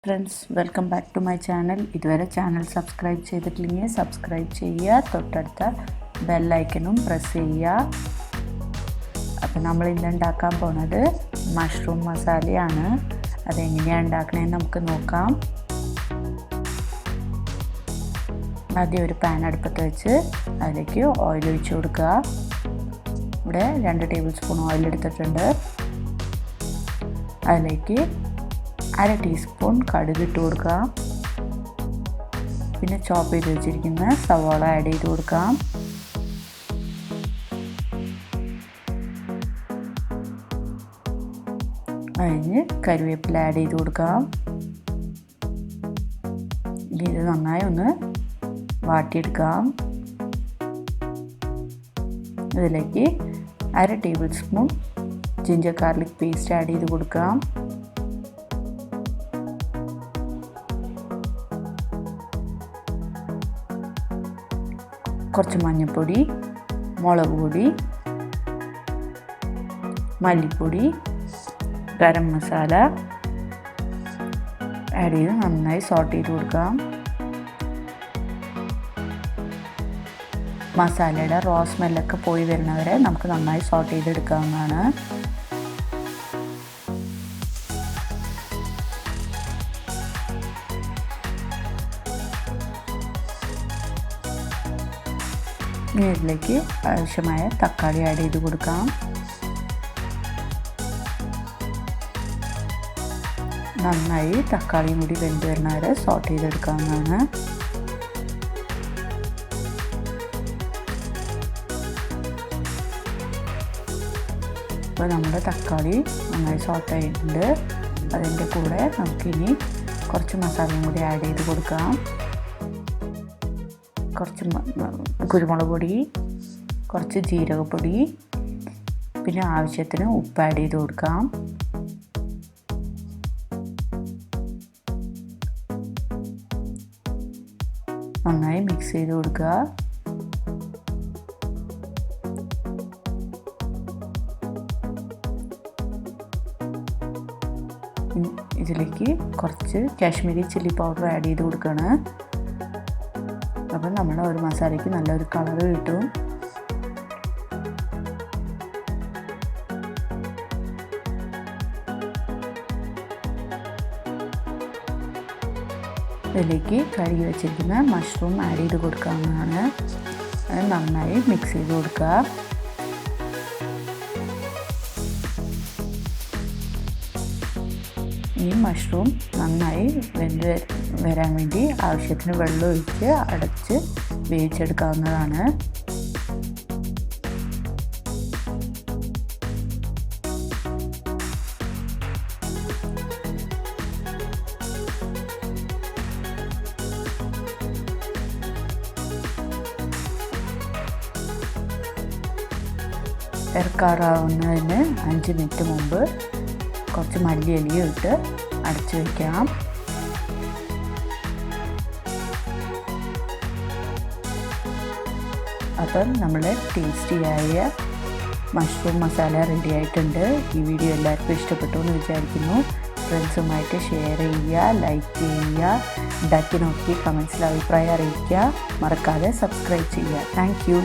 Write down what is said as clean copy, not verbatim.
Friends, welcome back to my channel. ഇതുവരെ channel subscribe ചെയ്തിട്ടില്ലെങ്കിൽ subscribe ചെയ്യുക, തൊട്ടടുത്ത ബെൽ ഐക്കണും പ്രസ് ചെയ്യുക. അപ്പോൾ നമ്മൾ ഇന്ന് ഉണ്ടാക്കാൻ പോകുന്നത് മഷ്റൂം മസാലയാണ്. അതെങ്ങനെയാണ് ഉണ്ടാക്കണമെന്ന് നമുക്ക് നോക്കാം. ആദ്യം ഒരു പാൻ അടുപ്പത്ത് വെച്ച് അതിലേക്ക് ഓയിൽ ഒഴിച്ച് കൊടുക്കുക. ഇവിടെ 2 ടേബിൾ സ്പൂൺ ഓയിൽ എടുത്തിട്ടുണ്ട്. അതിലേക്ക് 1/2 ടീസ്പൂൺ കടുക് ഇട്ട് കൊടുക്കാം. പിന്നെ ചോപ്പ് ചെയ്ത് വെച്ചിരിക്കുന്ന സവാള ആഡ് ചെയ്ത് കൊടുക്കാം. അതിന് കറിവേപ്പില ആഡ് ചെയ്ത് കൊടുക്കാം. ഇത് നന്നായി ഒന്ന് വാട്ടിയെടുക്കാം. ഇതിലേക്ക് 1/2 table spoon ginger garlic paste add ചെയ്ത് കൊടുക്കാം. കുറച്ച് മഞ്ഞൾപ്പൊടി, മുളക് പൊടി, മല്ലിപ്പൊടി, ഗരം മസാല ആഡ് ചെയ്ത് നന്നായി സോട്ട് ചെയ്ത് കൊടുക്കാം. മസാലയുടെ റോ സ്മെല്ലൊക്കെ പോയി വരുന്നവരെ നമുക്ക് നന്നായി സോട്ട് ചെയ്തെടുക്കാവുന്നതാണ്. ഇതിലേക്ക് ആവശ്യമായ തക്കാളി ആഡ് ചെയ്ത് കൊടുക്കാം. നന്നായി തക്കാളിയും കൂടി വെന്ത് വരുന്നവരെ സോട്ട് ചെയ്തെടുക്കാവുന്നതാണ്. ഇപ്പോൾ നമ്മുടെ തക്കാളി നന്നായി സോട്ട് ആയിട്ടുണ്ട്. അതിൻ്റെ കൂടെ നമുക്കിനി കുറച്ച് മസാലയും കൂടി ആഡ് ചെയ്ത് കൊടുക്കാം. കുറച്ച് കുരുമുളക് പൊടി, കുറച്ച് ജീരകപ്പൊടി, പിന്നെ ആവശ്യത്തിന് ഉപ്പ് ആഡ് ചെയ്ത് കൊടുക്കാം. നന്നായി മിക്സ് ചെയ്ത് കൊടുക്കുക. ഇതിലേക്ക് കുറച്ച് കാശ്മീരി ചില്ലി പൗഡർ ആഡ് ചെയ്ത് കൊടുക്കുകയാണ്. അപ്പം നമ്മുടെ ഒരു മസാലയ്ക്ക് നല്ലൊരു കളർ കിട്ടും. ഇതിലേക്ക് കഴുകി വെച്ചിരിക്കുന്ന മഷ്റൂം ആഡ് ചെയ്ത് കൊടുക്കാവുന്നതാണ്. അത് നന്നായി മിക്സ് ചെയ്ത് കൊടുക്കുക. ഈ മഷ്റൂം നന്നായി വെന്ത് വരാൻ വേണ്ടി ആവശ്യത്തിന് വെള്ളം ഒഴിച്ച് അടച്ച് വേവിച്ചെടുക്കാവുന്നതാണ്. ഇറക്കാറാവുന്നതിന് 5 മിനിറ്റ് മുമ്പ് കുറച്ച് മല്ലിയിലയും ഇട്ട് അടച്ചു വയ്ക്കാം. അപ്പം നമ്മുടെ ടേസ്റ്റിയായ മഷ്റൂം മസാല റെഡി ആയിട്ടുണ്ട്. ഈ വീഡിയോ എല്ലാവർക്കും ഇഷ്ടപ്പെട്ടു എന്ന് വിചാരിക്കുന്നു. ഫ്രണ്ട്സുമായിട്ട് ഷെയർ ചെയ്യുക, ലൈക്ക് ചെയ്യുക, ഉണ്ടാക്കി നോക്കി കമൻസിൽ അഭിപ്രായം അറിയിക്കുക. മറക്കാതെ സബ്സ്ക്രൈബ് ചെയ്യുക. Thank you.